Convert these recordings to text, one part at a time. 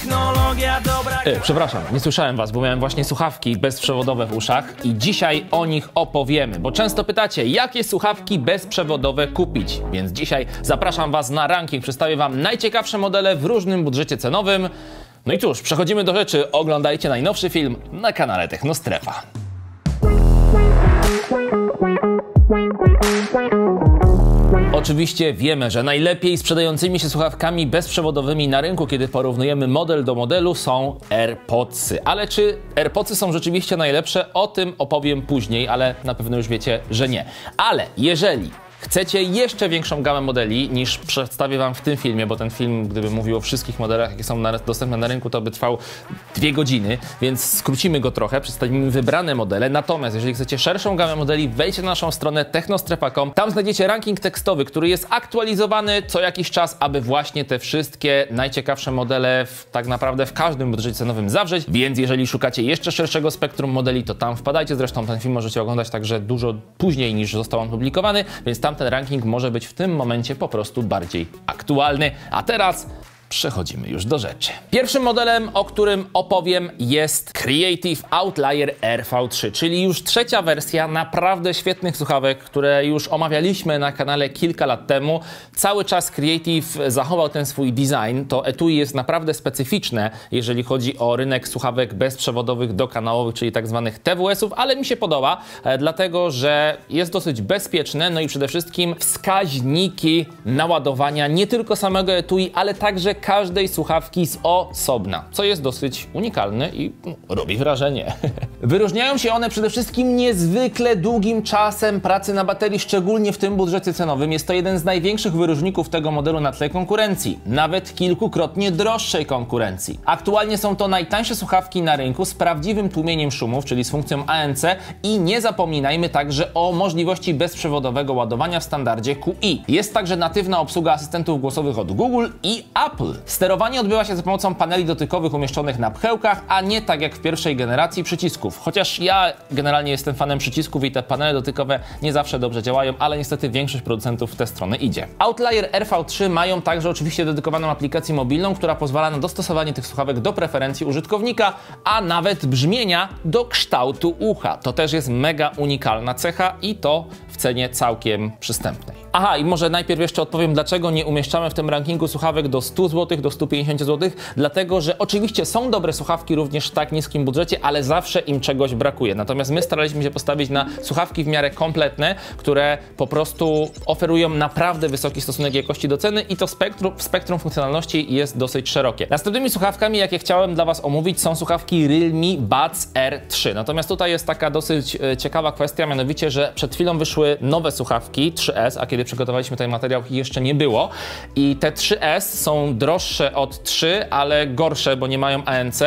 Technologia dobra. Przepraszam, nie słyszałem was, bo miałem właśnie słuchawki bezprzewodowe w uszach i dzisiaj o nich opowiemy, bo często pytacie, jakie słuchawki bezprzewodowe kupić, więc dzisiaj zapraszam was na ranking, przedstawię wam najciekawsze modele w różnym budżecie cenowym. No i cóż, przechodzimy do rzeczy, oglądajcie najnowszy film na kanale Technostrefa. Oczywiście wiemy, że najlepiej sprzedającymi się słuchawkami bezprzewodowymi na rynku, kiedy porównujemy model do modelu, są AirPodsy. Ale czy AirPodsy są rzeczywiście najlepsze? O tym opowiem później, ale na pewno już wiecie, że nie. Ale jeżeli chcecie jeszcze większą gamę modeli niż przedstawię wam w tym filmie, bo ten film, gdybym mówił o wszystkich modelach, jakie są dostępne na rynku, to by trwał 2 godziny, więc skrócimy go trochę, przedstawimy wybrane modele. Natomiast jeżeli chcecie szerszą gamę modeli, wejdźcie na naszą stronę technostrefa.com. Tam znajdziecie ranking tekstowy, który jest aktualizowany co jakiś czas, aby właśnie te wszystkie najciekawsze modele tak naprawdę w każdym budżecie cenowym zawrzeć. Więc jeżeli szukacie jeszcze szerszego spektrum modeli, to tam wpadajcie. Zresztą ten film możecie oglądać także dużo później niż został on publikowany, więc tam ten ranking może być w tym momencie po prostu bardziej aktualny. A teraz przechodzimy już do rzeczy. Pierwszym modelem, o którym opowiem, jest Creative Outlier RV3, czyli już trzecia wersja naprawdę świetnych słuchawek, które już omawialiśmy na kanale kilka lat temu. Cały czas Creative zachował ten swój design. To etui jest naprawdę specyficzne, jeżeli chodzi o rynek słuchawek bezprzewodowych dokanałowych, czyli tak zwanych TWS-ów, ale mi się podoba, dlatego że jest dosyć bezpieczne, no i przede wszystkim wskaźniki naładowania nie tylko samego etui, ale także każdej słuchawki z osobna, co jest dosyć unikalne i robi wrażenie. Wyróżniają się one przede wszystkim niezwykle długim czasem pracy na baterii, szczególnie w tym budżecie cenowym. Jest to jeden z największych wyróżników tego modelu na tle konkurencji, nawet kilkukrotnie droższej konkurencji. Aktualnie są to najtańsze słuchawki na rynku z prawdziwym tłumieniem szumów, czyli z funkcją ANC, i nie zapominajmy także o możliwości bezprzewodowego ładowania w standardzie QI. Jest także natywna obsługa asystentów głosowych od Google i Apple. Sterowanie odbywa się za pomocą paneli dotykowych umieszczonych na pchełkach, a nie tak jak w pierwszej generacji przycisków. Chociaż ja generalnie jestem fanem przycisków i te panele dotykowe nie zawsze dobrze działają, ale niestety większość producentów w tę stronę idzie. Outlier RV3 mają także oczywiście dedykowaną aplikację mobilną, która pozwala na dostosowanie tych słuchawek do preferencji użytkownika, a nawet brzmienia do kształtu ucha. To też jest mega unikalna cecha i to w cenie całkiem przystępnej. Aha, i może najpierw jeszcze odpowiem, dlaczego nie umieszczamy w tym rankingu słuchawek do 100 zł, do 150 zł. Dlatego, że oczywiście są dobre słuchawki również w tak niskim budżecie, ale zawsze im czegoś brakuje. Natomiast my staraliśmy się postawić na słuchawki w miarę kompletne, które po prostu oferują naprawdę wysoki stosunek jakości do ceny i to spektrum funkcjonalności jest dosyć szerokie. Następnymi słuchawkami, jakie chciałem dla was omówić, są słuchawki Realme Buds R3. Natomiast tutaj jest taka dosyć ciekawa kwestia, mianowicie, że przed chwilą wyszły nowe słuchawki 3S, a kiedy przygotowaliśmy ten materiał, ich jeszcze nie było. I te 3S są droższe od 3, ale gorsze, bo nie mają ANC,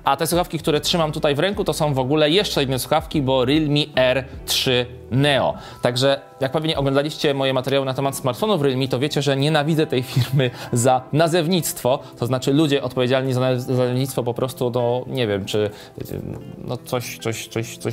a te słuchawki, które trzymam tutaj w ręku, to są w ogóle jeszcze inne słuchawki, bo Realme R3 Neo. Także jak pewnie oglądaliście moje materiały na temat smartfonów Realme, to wiecie, że nienawidzę tej firmy za nazewnictwo, to znaczy ludzie odpowiedzialni za nazewnictwo po prostu, no nie wiem, czy no coś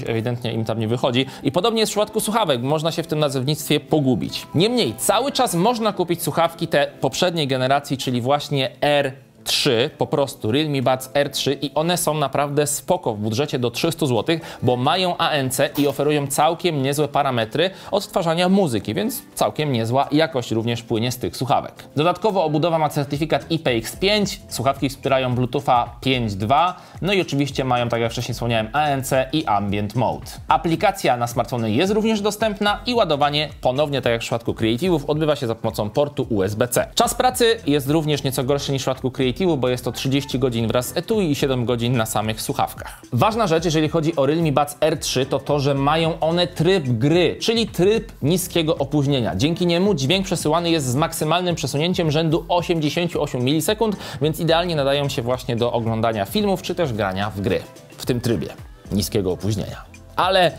ewidentnie im tam nie wychodzi. I podobnie jest w przypadku słuchawek, można się w tym nazewnictwie pogubić. Niemniej, cały czas można kupić słuchawki te poprzedniej generacji, czyli właśnie R3, po prostu Realme Buds R3, i one są naprawdę spoko w budżecie do 300 zł, bo mają ANC i oferują całkiem niezłe parametry odtwarzania muzyki, więc całkiem niezła jakość również płynie z tych słuchawek. Dodatkowo obudowa ma certyfikat IPX5, słuchawki wspierają Bluetootha 5.2, no i oczywiście mają, tak jak wcześniej wspomniałem, ANC i Ambient Mode. Aplikacja na smartfony jest również dostępna i ładowanie, ponownie tak jak w przypadku Creative'ów, odbywa się za pomocą portu USB-C. Czas pracy jest również nieco gorszy niż w przypadku Creative'u, bo jest to 30 godzin wraz z etui i 7 godzin na samych słuchawkach. Ważna rzecz, jeżeli chodzi o Realme Buds R3, to to, że mają one tryb gry, czyli tryb niskiego opóźnienia. Dzięki niemu dźwięk przesyłany jest z maksymalnym przesunięciem rzędu 88 milisekund, więc idealnie nadają się właśnie do oglądania filmów, czy też grania w gry w tym trybie niskiego opóźnienia. Ale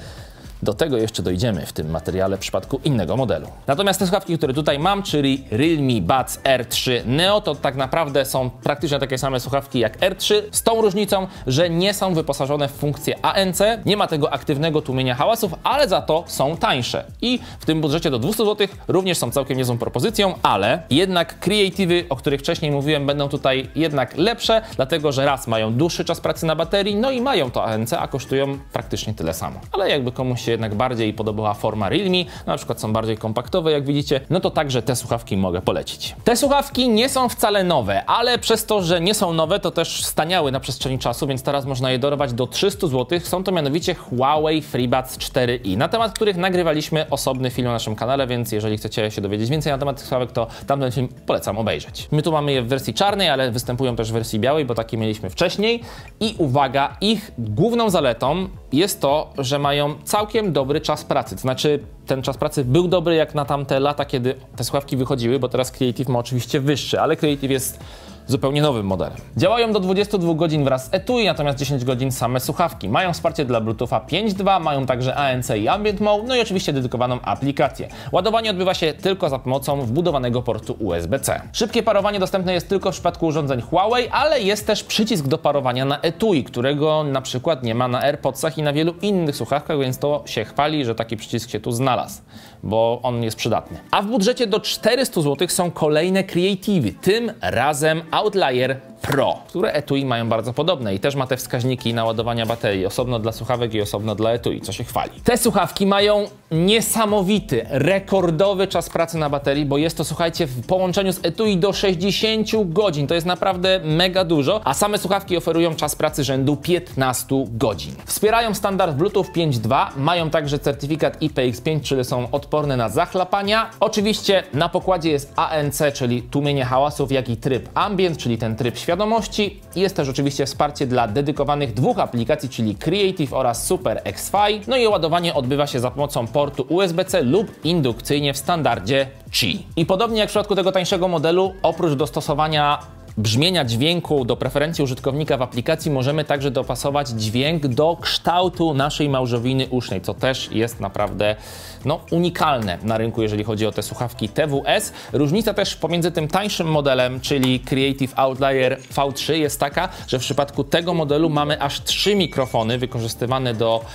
Do tego jeszcze dojdziemy w tym materiale w przypadku innego modelu. Natomiast te słuchawki, które tutaj mam, czyli Realme Buds R3 Neo, to tak naprawdę są praktycznie takie same słuchawki jak R3, z tą różnicą, że nie są wyposażone w funkcję ANC, nie ma tego aktywnego tłumienia hałasów, ale za to są tańsze. I w tym budżecie do 200 zł również są całkiem niezłą propozycją, ale jednak Creative'y, o których wcześniej mówiłem, będą tutaj jednak lepsze, dlatego że raz mają dłuższy czas pracy na baterii, no i mają to ANC, a kosztują praktycznie tyle samo. Ale jakby komuś się jednak bardziej podobała forma Realme, na przykład są bardziej kompaktowe, jak widzicie, no to także te słuchawki mogę polecić. Te słuchawki nie są wcale nowe, ale przez to, że nie są nowe, to też staniały na przestrzeni czasu, więc teraz można je dorwać do 300 zł. Są to mianowicie Huawei FreeBuds 4i, na temat których nagrywaliśmy osobny film na naszym kanale, więc jeżeli chcecie się dowiedzieć więcej na temat tych słuchawek, to tamten film polecam obejrzeć. My tu mamy je w wersji czarnej, ale występują też w wersji białej, bo takie mieliśmy wcześniej. I uwaga, ich główną zaletą jest to, że mają całkiem dobry czas pracy. To znaczy, ten czas pracy był dobry jak na tamte lata, kiedy te słuchawki wychodziły, bo teraz Creative ma oczywiście wyższy, ale Creative jest zupełnie nowym modelem. Działają do 22 godzin wraz z etui, natomiast 10 godzin same słuchawki. Mają wsparcie dla Bluetootha 5.2, mają także ANC i Ambient Mode, no i oczywiście dedykowaną aplikację. Ładowanie odbywa się tylko za pomocą wbudowanego portu USB-C. Szybkie parowanie dostępne jest tylko w przypadku urządzeń Huawei, ale jest też przycisk do parowania na etui, którego na przykład nie ma na AirPodsach i na wielu innych słuchawkach, więc to się chwali, że taki przycisk się tu znalazł, bo on jest przydatny. A w budżecie do 400 zł są kolejne Creative'y, tym razem Outlier Pro, które etui mają bardzo podobne i też ma te wskaźniki naładowania baterii, osobno dla słuchawek i osobno dla etui, co się chwali. Te słuchawki mają niesamowity, rekordowy czas pracy na baterii, bo jest to, słuchajcie, w połączeniu z etui do 60 godzin. To jest naprawdę mega dużo, a same słuchawki oferują czas pracy rzędu 15 godzin. Wspierają standard Bluetooth 5.2, mają także certyfikat IPX5, czyli są odporne na zachlapania. Oczywiście na pokładzie jest ANC, czyli tłumienie hałasów, jak i tryb Ambient, czyli ten tryb świadomości. Jest też oczywiście wsparcie dla dedykowanych dwóch aplikacji, czyli Creative oraz Super X-Fi. No i ładowanie odbywa się za pomocą portu USB-C lub indukcyjnie w standardzie Qi. I podobnie jak w przypadku tego tańszego modelu, oprócz dostosowania brzmienia dźwięku do preferencji użytkownika w aplikacji, możemy także dopasować dźwięk do kształtu naszej małżowiny usznej, co też jest naprawdę unikalne na rynku, jeżeli chodzi o te słuchawki TWS. Różnica też pomiędzy tym tańszym modelem, czyli Creative Outlier V3, jest taka, że w przypadku tego modelu mamy aż 3 mikrofony wykorzystywane do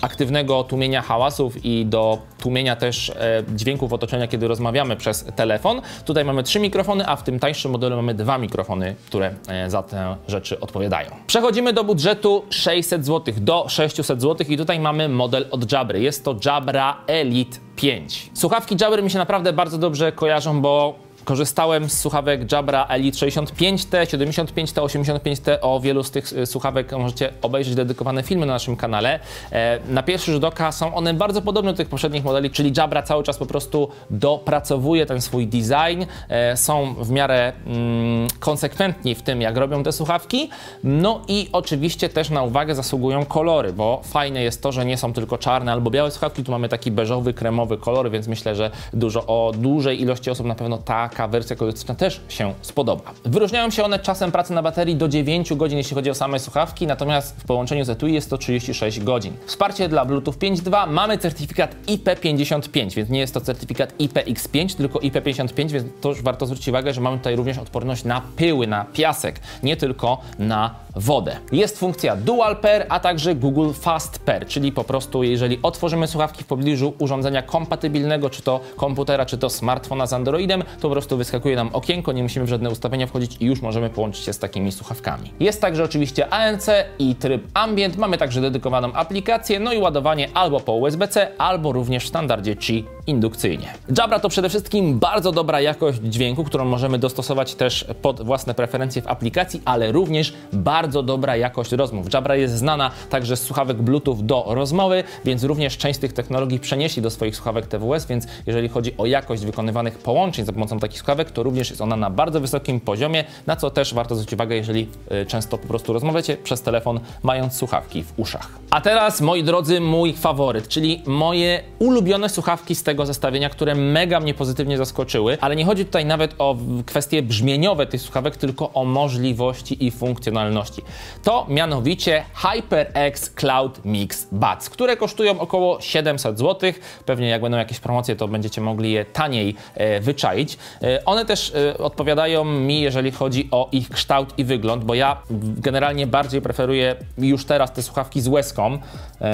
aktywnego tłumienia hałasów i do tłumienia też dźwięków otoczenia, kiedy rozmawiamy przez telefon. Tutaj mamy 3 mikrofony, a w tym tańszym modelu mamy 2 mikrofony, które za te rzeczy odpowiadają. Przechodzimy do budżetu 600 zł do 600 zł i tutaj mamy model od Jabry. Jest to Jabra Elite 5. Słuchawki Jabry mi się naprawdę bardzo dobrze kojarzą, bo korzystałem z słuchawek Jabra Elite 65T, 75T, 85T. O wielu z tych słuchawek możecie obejrzeć dedykowane filmy na naszym kanale. Na pierwszy rzut oka są one bardzo podobne do tych poprzednich modeli, czyli Jabra cały czas po prostu dopracowuje ten swój design. Są w miarę konsekwentni w tym, jak robią te słuchawki. No i oczywiście też na uwagę zasługują kolory, bo fajne jest to, że nie są tylko czarne albo białe słuchawki. Tu mamy taki beżowy, kremowy kolor, więc myślę, że o dużej ilości osób na pewno taka wersja kolorystyczna też się spodoba. Wyróżniają się one czasem pracy na baterii do 9 godzin, jeśli chodzi o same słuchawki, natomiast w połączeniu z etui jest to 36 godzin. Wsparcie dla Bluetooth 5.2, mamy certyfikat IP55, więc nie jest to certyfikat IPX5, tylko IP55, więc to już warto zwrócić uwagę, że mamy tutaj również odporność na pyły, na piasek, nie tylko na wodę. Jest funkcja Dual Pair, a także Google Fast Pair, czyli po prostu jeżeli otworzymy słuchawki w pobliżu urządzenia kompatybilnego, czy to komputera, czy to smartfona z Androidem, to po prostu wyskakuje nam okienko, nie musimy w żadne ustawienia wchodzić i już możemy połączyć się z takimi słuchawkami. Jest także oczywiście ANC i tryb Ambient, mamy także dedykowaną aplikację, no i ładowanie albo po USB-C, albo również w standardzie Qi indukcyjnie. Jabra to przede wszystkim bardzo dobra jakość dźwięku, którą możemy dostosować też pod własne preferencje w aplikacji, ale również bardzo dobra jakość rozmów. Jabra jest znana także z słuchawek Bluetooth do rozmowy, więc również część z tych technologii przenieśli do swoich słuchawek TWS, więc jeżeli chodzi o jakość wykonywanych połączeń za pomocą takich słuchawek, to również jest ona na bardzo wysokim poziomie, na co też warto zwrócić uwagę, jeżeli często po prostu rozmawiacie przez telefon, mając słuchawki w uszach. A teraz, moi drodzy, mój faworyt, czyli moje ulubione słuchawki z tego tego zestawienia, które mega mnie pozytywnie zaskoczyły, ale nie chodzi tutaj nawet o kwestie brzmieniowe tych słuchawek, tylko o możliwości i funkcjonalności. To mianowicie HyperX Cloud Mix Buds, które kosztują około 700 zł. Pewnie jak będą jakieś promocje, to będziecie mogli je taniej wyczaić. One też odpowiadają mi, jeżeli chodzi o ich kształt i wygląd, bo ja generalnie bardziej preferuję już teraz te słuchawki z łezką,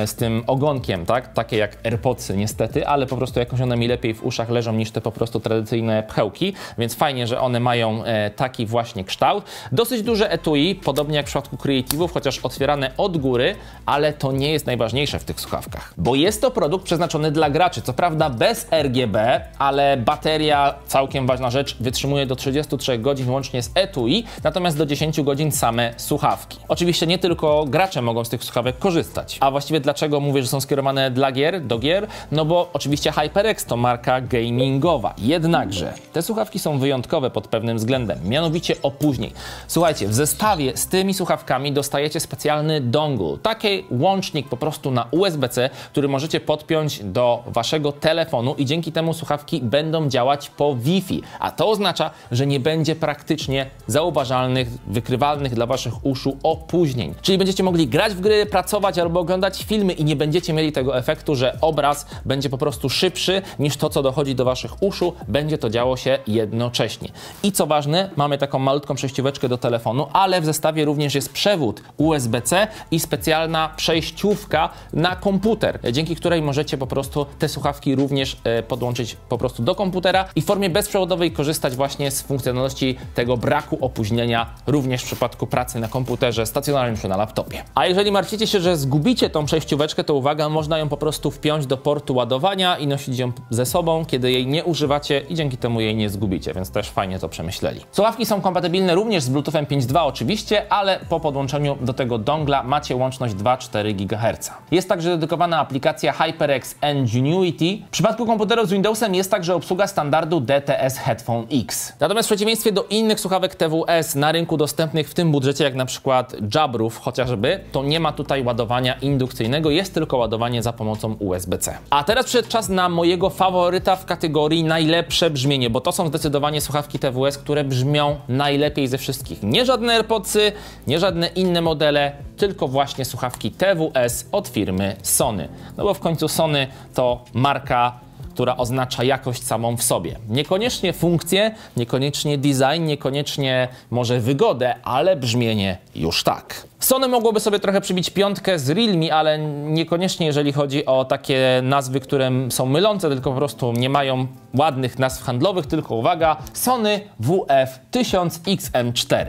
z tym ogonkiem, tak? Takie jak AirPodsy niestety, ale po prostu jakoś one mi lepiej w uszach leżą niż te po prostu tradycyjne pchełki, więc fajnie, że one mają taki właśnie kształt. Dosyć duże etui, podobnie jak w przypadku Creative'ów, chociaż otwierane od góry, ale to nie jest najważniejsze w tych słuchawkach, bo jest to produkt przeznaczony dla graczy, co prawda bez RGB, ale bateria, całkiem ważna rzecz, wytrzymuje do 33 godzin łącznie z etui, natomiast do 10 godzin same słuchawki. Oczywiście nie tylko gracze mogą z tych słuchawek korzystać. A właściwie dlaczego mówię, że są skierowane do gier? No bo oczywiście HyperX to marka gamingowa. Jednakże te słuchawki są wyjątkowe pod pewnym względem, mianowicie opóźnień. Słuchajcie, w zestawie z tymi słuchawkami dostajecie specjalny dongle, taki łącznik po prostu na USB-C, który możecie podpiąć do waszego telefonu i dzięki temu słuchawki będą działać po Wi-Fi, a to oznacza, że nie będzie praktycznie zauważalnych, wykrywalnych dla waszych uszu opóźnień. Czyli będziecie mogli grać w gry, pracować albo oglądać filmy i nie będziecie mieli tego efektu, że obraz będzie po prostu szybszy niż to, co dochodzi do waszych uszu, będzie to działo się jednocześnie. I co ważne, mamy taką malutką przejścióweczkę do telefonu, ale w zestawie również jest przewód USB-C i specjalna przejściówka na komputer, dzięki której możecie po prostu te słuchawki również podłączyć po prostu do komputera i w formie bezprzewodowej korzystać właśnie z funkcjonalności tego braku opóźnienia również w przypadku pracy na komputerze stacjonarnym czy na laptopie. A jeżeli martwicie się, że zgubicie tą przejścióweczkę, to uwaga, można ją po prostu wpiąć do portu ładowania i nosić ją ze sobą, kiedy jej nie używacie i dzięki temu jej nie zgubicie, więc też fajnie to przemyśleli. Słuchawki są kompatybilne również z Bluetoothem 5.2 oczywiście, ale po podłączeniu do tego dongla macie łączność 2,4 GHz. Jest także dedykowana aplikacja HyperX Ingenuity. W przypadku komputerów z Windowsem jest także obsługa standardu DTS Headphone X. Natomiast w przeciwieństwie do innych słuchawek TWS na rynku dostępnych w tym budżecie, jak na przykład Jabrów chociażby, to nie ma tutaj ładowania indukcyjnego, jest tylko ładowanie za pomocą USB-C. A teraz przyszedł czas na mojego faworyta w kategorii najlepsze brzmienie, bo to są zdecydowanie słuchawki TWS, które brzmią najlepiej ze wszystkich. Nie żadne AirPodsy, nie żadne inne modele, tylko właśnie słuchawki TWS od firmy Sony. No bo w końcu Sony to marka, która oznacza jakość samą w sobie. Niekoniecznie funkcję, niekoniecznie design, niekoniecznie może wygodę, ale brzmienie już tak. Sony mogłoby sobie trochę przybić piątkę z Realme, ale niekoniecznie jeżeli chodzi o takie nazwy, które są mylące, tylko po prostu nie mają ładnych nazw handlowych, tylko uwaga, Sony WF-1000XM4.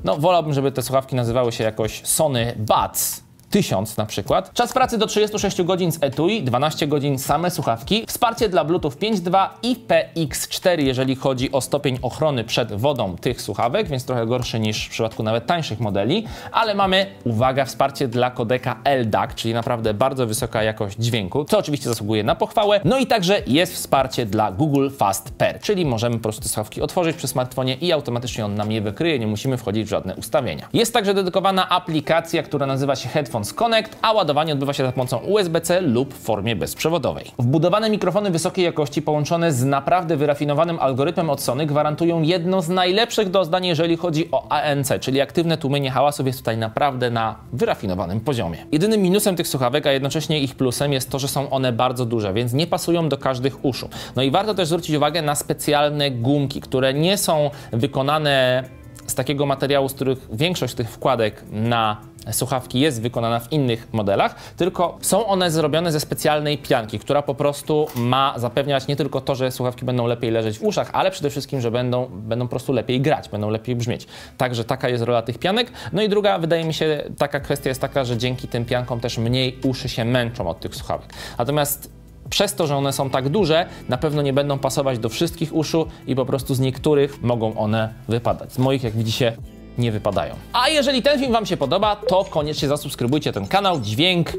No wolałbym, żeby te słuchawki nazywały się jakoś Sony Buds 1000 na przykład. Czas pracy do 36 godzin z etui, 12 godzin same słuchawki, wsparcie dla Bluetooth 5.2 i PX4, jeżeli chodzi o stopień ochrony przed wodą tych słuchawek, więc trochę gorszy niż w przypadku nawet tańszych modeli, ale mamy, uwaga, wsparcie dla kodeka LDAC, czyli naprawdę bardzo wysoka jakość dźwięku, co oczywiście zasługuje na pochwałę. No i także jest wsparcie dla Google Fast Pair, czyli możemy po prostu te słuchawki otworzyć przy smartfonie i automatycznie on nam je wykryje, nie musimy wchodzić w żadne ustawienia. Jest także dedykowana aplikacja, która nazywa się Headphones Connect, a ładowanie odbywa się za pomocą USB-C lub w formie bezprzewodowej. Wbudowane mikrofony wysokiej jakości połączone z naprawdę wyrafinowanym algorytmem od Sony gwarantują jedno z najlepszych doznań, jeżeli chodzi o ANC, czyli aktywne tłumienie hałasów jest tutaj naprawdę na wyrafinowanym poziomie. Jedynym minusem tych słuchawek, a jednocześnie ich plusem jest to, że są one bardzo duże, więc nie pasują do każdych uszu. No i warto też zwrócić uwagę na specjalne gumki, które nie są wykonane z takiego materiału, z których większość tych wkładek na słuchawki jest wykonana w innych modelach, tylko są one zrobione ze specjalnej pianki, która po prostu ma zapewniać nie tylko to, że słuchawki będą lepiej leżeć w uszach, ale przede wszystkim, że będą po prostu lepiej grać, będą lepiej brzmieć. Także taka jest rola tych pianek. No i druga, wydaje mi się, taka kwestia jest taka, że dzięki tym piankom też mniej uszy się męczą od tych słuchawek. Natomiast przez to, że one są tak duże, na pewno nie będą pasować do wszystkich uszu i po prostu z niektórych mogą one wypadać. Z moich, jak widzicie, nie wypadają. A jeżeli ten film wam się podoba, to koniecznie zasubskrybujcie ten kanał. Dźwięk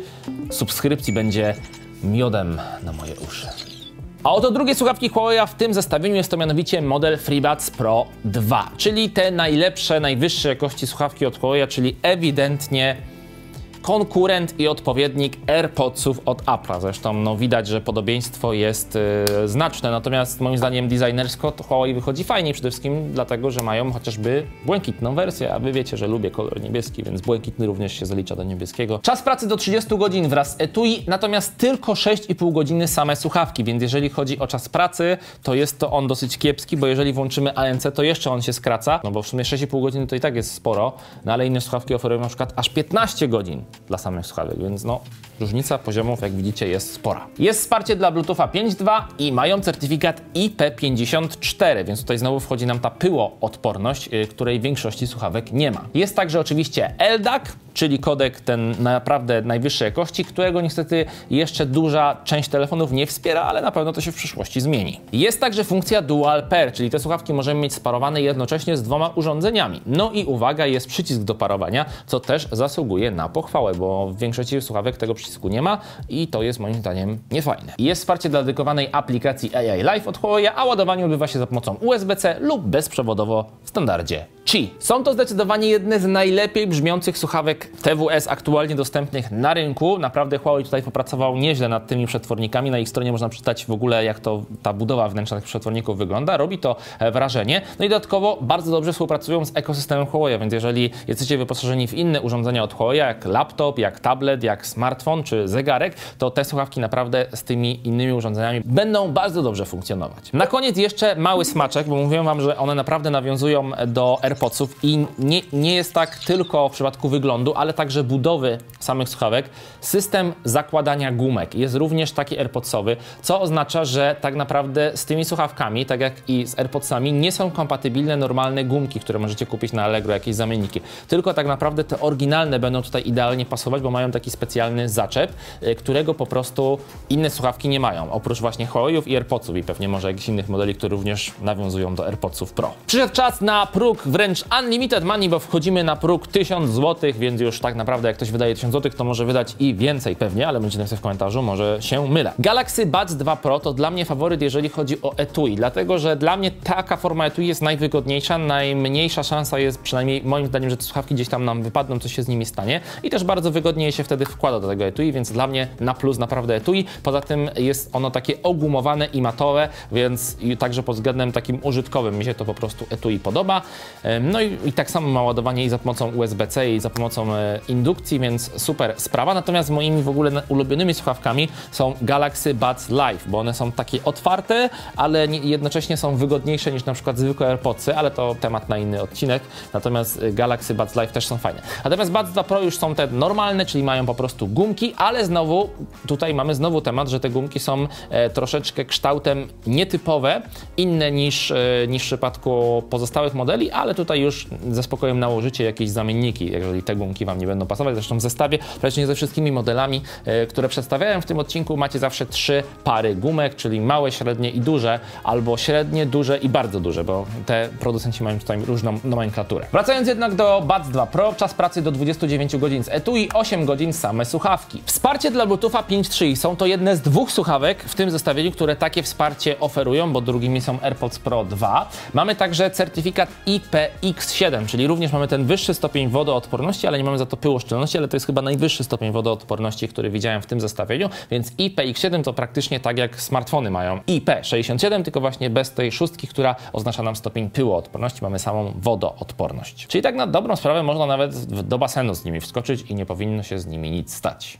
subskrypcji będzie miodem na moje uszy. A oto drugie słuchawki Huawei w tym zestawieniu, jest to mianowicie model FreeBuds Pro 2, czyli te najlepsze, najwyższe jakości słuchawki od Huawei, czyli ewidentnie konkurent i odpowiednik AirPodsów od Apple'a. Zresztą no, widać, że podobieństwo jest znaczne, natomiast moim zdaniem designersko to Huawei wychodzi fajniej, przede wszystkim dlatego, że mają chociażby błękitną wersję, a wy wiecie, że lubię kolor niebieski, więc błękitny również się zalicza do niebieskiego. Czas pracy do 30 godzin wraz z etui, natomiast tylko 6,5 godziny same słuchawki, więc jeżeli chodzi o czas pracy, to jest to on dosyć kiepski, bo jeżeli włączymy ANC, to jeszcze on się skraca, no bo w sumie 6,5 godziny to i tak jest sporo, no ale inne słuchawki oferują na przykład aż 15 godzin dla samych słuchawek, więc no różnica poziomów, jak widzicie, jest spora. Jest wsparcie dla Bluetootha 5.2 i mają certyfikat IP54, więc tutaj znowu wchodzi nam ta pyłoodporność, której w większości słuchawek nie ma. Jest także oczywiście LDAC, czyli kodek ten naprawdę najwyższej jakości, którego niestety jeszcze duża część telefonów nie wspiera, ale na pewno to się w przyszłości zmieni. Jest także funkcja Dual Pair, czyli te słuchawki możemy mieć sparowane jednocześnie z dwoma urządzeniami. No i uwaga, jest przycisk do parowania, co też zasługuje na pochwałę, bo w większości słuchawek tego przycisku nie ma i to jest moim zdaniem niefajne. Jest wsparcie dla dedykowanej aplikacji AI Live od Huawei, a ładowanie odbywa się za pomocą USB-C lub bezprzewodowo w standardzie Qi. Są to zdecydowanie jedne z najlepiej brzmiących słuchawek TWS aktualnie dostępnych na rynku. Naprawdę Huawei tutaj popracował nieźle nad tymi przetwornikami. Na ich stronie można przeczytać w ogóle, jak to ta budowa wnętrza tych przetworników wygląda. Robi to wrażenie. No i dodatkowo bardzo dobrze współpracują z ekosystemem Huawei, więc jeżeli jesteście wyposażeni w inne urządzenia od Huawei, jak laptop, jak tablet, jak smartfon czy zegarek, to te słuchawki naprawdę z tymi innymi urządzeniami będą bardzo dobrze funkcjonować. Na koniec jeszcze mały smaczek, bo mówiłem wam, że one naprawdę nawiązują do AirPodsów i nie jest tak tylko w przypadku wyglądu, ale także budowy samych słuchawek. System zakładania gumek jest również taki AirPodsowy, co oznacza, że tak naprawdę z tymi słuchawkami, tak jak i z AirPodsami, nie są kompatybilne normalne gumki, które możecie kupić na Allegro, jakieś zamienniki. Tylko tak naprawdę te oryginalne będą tutaj idealnie pasować, bo mają taki specjalny zaczep, którego po prostu inne słuchawki nie mają. Oprócz właśnie Huawei'ów i AirPodsów i pewnie może jakichś innych modeli, które również nawiązują do AirPodsów Pro. Przyszedł czas na próg wręcz unlimited money, bo wchodzimy na próg 1000 zł, więc już tak naprawdę jak ktoś wydaje 1000 zł, to może wydać i więcej pewnie, ale będziecie napisać w komentarzu, może się mylę. Galaxy Buds 2 Pro to dla mnie faworyt, jeżeli chodzi o etui, dlatego że dla mnie taka forma etui jest najwygodniejsza, najmniejsza szansa jest, przynajmniej moim zdaniem, że te słuchawki gdzieś tam nam wypadną, coś się z nimi stanie i też bardzo wygodnie się wtedy wkłada do tego etui, więc dla mnie na plus naprawdę etui. Poza tym jest ono takie ogumowane i matowe, więc także pod względem takim użytkowym mi się to po prostu etui podoba. No i tak samo ma ładowanie i za pomocą USB-C i za pomocą indukcji, więc super sprawa. Natomiast moimi w ogóle ulubionymi słuchawkami są Galaxy Buds Live, bo one są takie otwarte, ale jednocześnie są wygodniejsze niż na przykład zwykłe AirPodsy, ale to temat na inny odcinek. Natomiast Galaxy Buds Live też są fajne. Natomiast Buds 2 Pro już są te normalne, czyli mają po prostu gumki, ale znowu tutaj mamy temat, że te gumki są troszeczkę kształtem nietypowe, inne niż w przypadku pozostałych modeli, ale tutaj już ze spokojem nałożycie jakieś zamienniki, jeżeli te gumki wam nie będą pasować. Zresztą w zestawie praktycznie ze wszystkimi modelami, które przedstawiałem w tym odcinku, macie zawsze 3 pary gumek, czyli małe, średnie i duże, albo średnie, duże i bardzo duże, bo te producenci mają tutaj różną nomenklaturę. Wracając jednak do Buds 2 Pro, czas pracy do 29 godzin z etui, 8 godzin same słuchawki. Wsparcie dla Bluetootha 5.3 są to jedne z 2 słuchawek w tym zestawieniu, które takie wsparcie oferują, bo drugimi są AirPods Pro 2. Mamy także certyfikat IPX7, czyli również mamy ten wyższy stopień wodoodporności, ale nie mamy za to pyłoszczelności, ale to jest chyba najwyższy stopień wodoodporności, który widziałem w tym zestawieniu, więc IPX7 to praktycznie tak jak smartfony mają IP67, tylko właśnie bez tej szóstki, która oznacza nam stopień pyłoodporności, mamy samą wodoodporność. Czyli tak na dobrą sprawę można nawet do basenu z nimi wskoczyć i nie powinno się z nimi nic stać.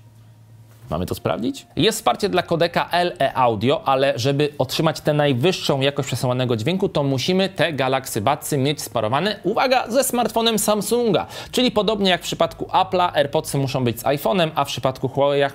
Mamy to sprawdzić? Jest wsparcie dla kodeka LE Audio, ale żeby otrzymać tę najwyższą jakość przesyłanego dźwięku, to musimy te Galaxy Budsy mieć sparowane, uwaga, ze smartfonem Samsunga. Czyli podobnie jak w przypadku Apple'a, AirPodsy muszą być z iPhone'em, a w przypadku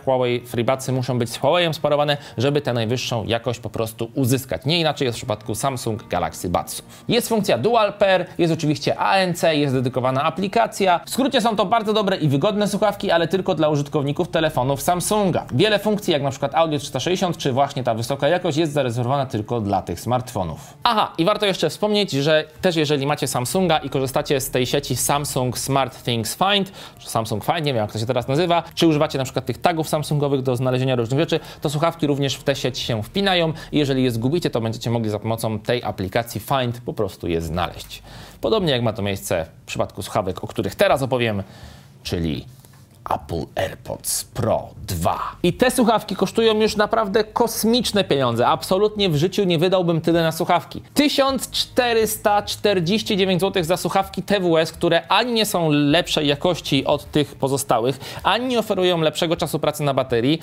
Huawei FreeBudsy muszą być z Huawei'em sparowane, żeby tę najwyższą jakość po prostu uzyskać. Nie inaczej jest w przypadku Samsung Galaxy Budsów. Jest funkcja Dual Pair, jest oczywiście ANC, jest dedykowana aplikacja. W skrócie są to bardzo dobre i wygodne słuchawki, ale tylko dla użytkowników telefonów Samsunga. Wiele funkcji, jak na przykład Audio 360, czy właśnie ta wysoka jakość jest zarezerwowana tylko dla tych smartfonów. Aha, i warto jeszcze wspomnieć, że też jeżeli macie Samsunga i korzystacie z tej sieci Samsung Smart Things Find, czy Samsung Find, nie wiem jak to się teraz nazywa, czy używacie na przykład tych tagów samsungowych do znalezienia różnych rzeczy, to słuchawki również w tę sieć się wpinają i jeżeli je zgubicie, to będziecie mogli za pomocą tej aplikacji Find po prostu je znaleźć. Podobnie jak ma to miejsce w przypadku słuchawek, o których teraz opowiem, czyli Apple AirPods Pro 2. I te słuchawki kosztują już naprawdę kosmiczne pieniądze. Absolutnie w życiu nie wydałbym tyle na słuchawki. 1449 zł za słuchawki TWS, które ani nie są lepszej jakości od tych pozostałych, ani nie oferują lepszego czasu pracy na baterii,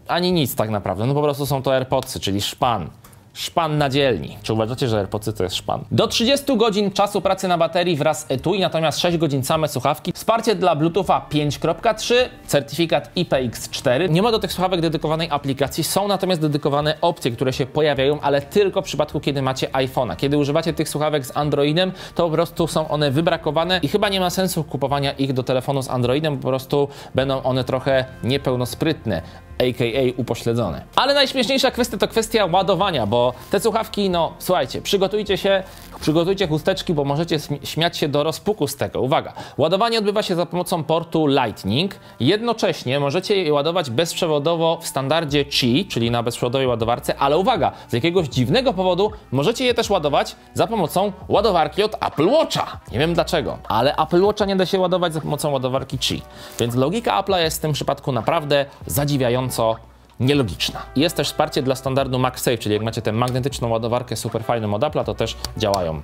ani nic tak naprawdę. No po prostu są to AirPodsy, czyli szpan. Szpan na dzielni. Czy uważacie, że AirPodsy to jest szpan? Do 30 godzin czasu pracy na baterii wraz z etui, natomiast 6 godzin same słuchawki. Wsparcie dla Bluetootha 5.3, certyfikat IPX4. Nie ma do tych słuchawek dedykowanej aplikacji, są natomiast dedykowane opcje, które się pojawiają, ale tylko w przypadku, kiedy macie iPhone'a. Kiedy używacie tych słuchawek z Androidem, to po prostu są one wybrakowane i chyba nie ma sensu kupowania ich do telefonu z Androidem, po prostu będą one trochę niepełnosprytne, a.k.a. upośledzone. Ale najśmieszniejsza kwestia to kwestia ładowania, bo te słuchawki, no słuchajcie, przygotujcie chusteczki, bo możecie śmiać się do rozpuku z tego. Uwaga, ładowanie odbywa się za pomocą portu Lightning. Jednocześnie możecie je ładować bezprzewodowo w standardzie Qi, czyli na bezprzewodowej ładowarce, ale uwaga, z jakiegoś dziwnego powodu możecie je też ładować za pomocą ładowarki od Apple Watcha. Nie wiem dlaczego, ale Apple Watcha nie da się ładować za pomocą ładowarki Qi. Więc logika Apple'a jest w tym przypadku naprawdę zadziwiająca, nielogiczna. Jest też wsparcie dla standardu MagSafe, czyli jak macie tę magnetyczną ładowarkę super fajną od Apple'a, to też działają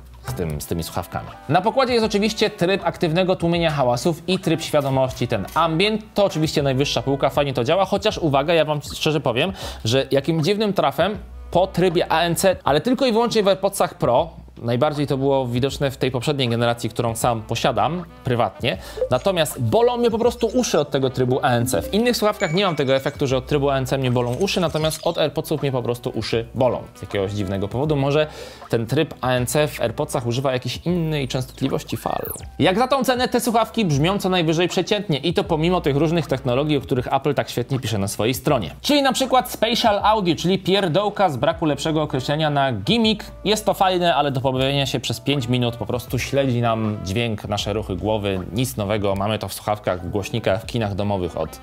z tymi słuchawkami. Na pokładzie jest oczywiście tryb aktywnego tłumienia hałasów i tryb świadomości, ten ambient. To oczywiście najwyższa półka, fajnie to działa, chociaż uwaga, ja wam szczerze powiem, że jakim dziwnym trafem po trybie ANC, ale tylko i wyłącznie w AirPodsach Pro, najbardziej to było widoczne w tej poprzedniej generacji, którą sam posiadam prywatnie. Natomiast bolą mnie po prostu uszy od tego trybu ANC. W innych słuchawkach nie mam tego efektu, że od trybu ANC mnie bolą uszy, natomiast od AirPodsów mnie po prostu uszy bolą. Z jakiegoś dziwnego powodu. Może ten tryb ANC w AirPodsach używa jakiejś innej częstotliwości fal. Jak za tą cenę te słuchawki brzmią co najwyżej przeciętnie i to pomimo tych różnych technologii, o których Apple tak świetnie pisze na swojej stronie. Czyli na przykład Spatial Audio, czyli pierdołka z braku lepszego określenia na gimmick. Jest to fajne, ale do pobawienia się przez 5 minut po prostu śledzi nam dźwięk, nasze ruchy głowy, nic nowego, mamy to w słuchawkach, w głośnikach, w kinach domowych od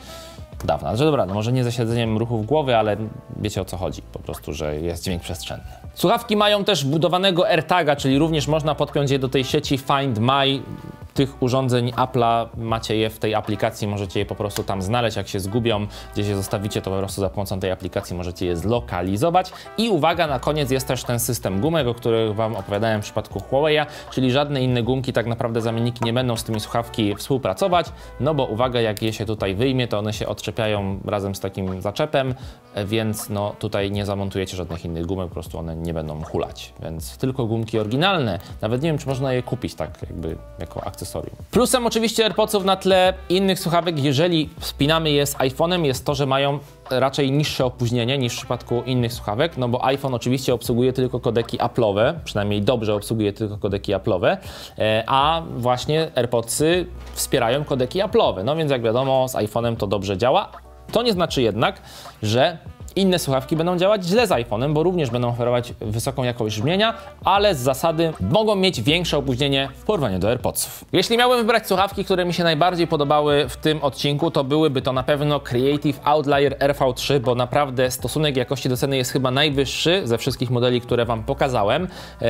dawna. Znaczy dobra, no może nie ze śledzeniem ruchów głowy, ale wiecie o co chodzi, po prostu, że jest dźwięk przestrzenny. Słuchawki mają też wbudowanego AirTaga, czyli również można podpiąć je do tej sieci Find My. Tych urządzeń Apple'a macie je w tej aplikacji, możecie je po prostu tam znaleźć, jak się zgubią, gdzieś je zostawicie, to po prostu za pomocą tej aplikacji możecie je zlokalizować. I uwaga, na koniec jest też ten system gumek, o których wam opowiadałem w przypadku Huawei'a, czyli żadne inne gumki, tak naprawdę zamienniki nie będą z tymi słuchawki współpracować, no bo uwaga, jak je się tutaj wyjmie, to one się odczepiają razem z takim zaczepem, więc no tutaj nie zamontujecie żadnych innych gumek, po prostu one nie będą hulać, więc tylko gumki oryginalne, nawet nie wiem, czy można je kupić tak jakby jako akcesorium. Plusem oczywiście AirPodsów na tle innych słuchawek, jeżeli spinamy je z iPhone'em, jest to, że mają raczej niższe opóźnienie niż w przypadku innych słuchawek, no bo iPhone oczywiście obsługuje tylko kodeki Apple'owe, przynajmniej dobrze obsługuje tylko kodeki Apple'owe, a właśnie AirPodsy wspierają kodeki Apple'owe, no więc jak wiadomo z iPhone'em to dobrze działa. To nie znaczy jednak, że inne słuchawki będą działać źle z iPhone'em, bo również będą oferować wysoką jakość brzmienia, ale z zasady mogą mieć większe opóźnienie w porównaniu do AirPodsów. Jeśli miałbym wybrać słuchawki, które mi się najbardziej podobały w tym odcinku, to byłyby to na pewno Creative Outlier RV3, bo naprawdę stosunek jakości do ceny jest chyba najwyższy ze wszystkich modeli, które wam pokazałem.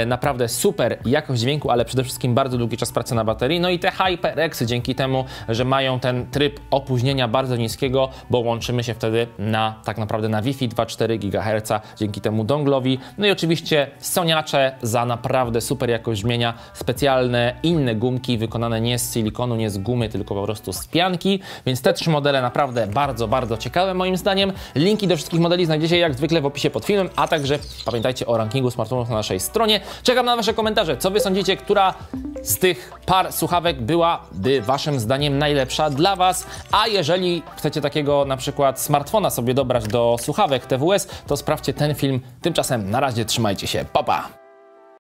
Naprawdę super jakość dźwięku, ale przede wszystkim bardzo długi czas pracy na baterii. No i te HyperXy dzięki temu, że mają ten tryb opóźnienia bardzo niskiego, bo łączymy się wtedy na tak naprawdę na Wi-Fi 2,4 GHz dzięki temu donglowi. No i oczywiście soniacze za naprawdę super jakość brzmienia, specjalne inne gumki wykonane nie z silikonu, nie z gumy, tylko po prostu z pianki, więc te 3 modele naprawdę bardzo, bardzo ciekawe moim zdaniem. Linki do wszystkich modeli znajdziecie jak zwykle w opisie pod filmem, a także pamiętajcie o rankingu smartfonów na naszej stronie. Czekam na wasze komentarze, co wy sądzicie, która z tych par słuchawek byłaby waszym zdaniem najlepsza dla was, a jeżeli chcecie takiego na przykład smartfona sobie dobrać do słuchawek TWS, to sprawdźcie ten film. Tymczasem na razie trzymajcie się, pa pa!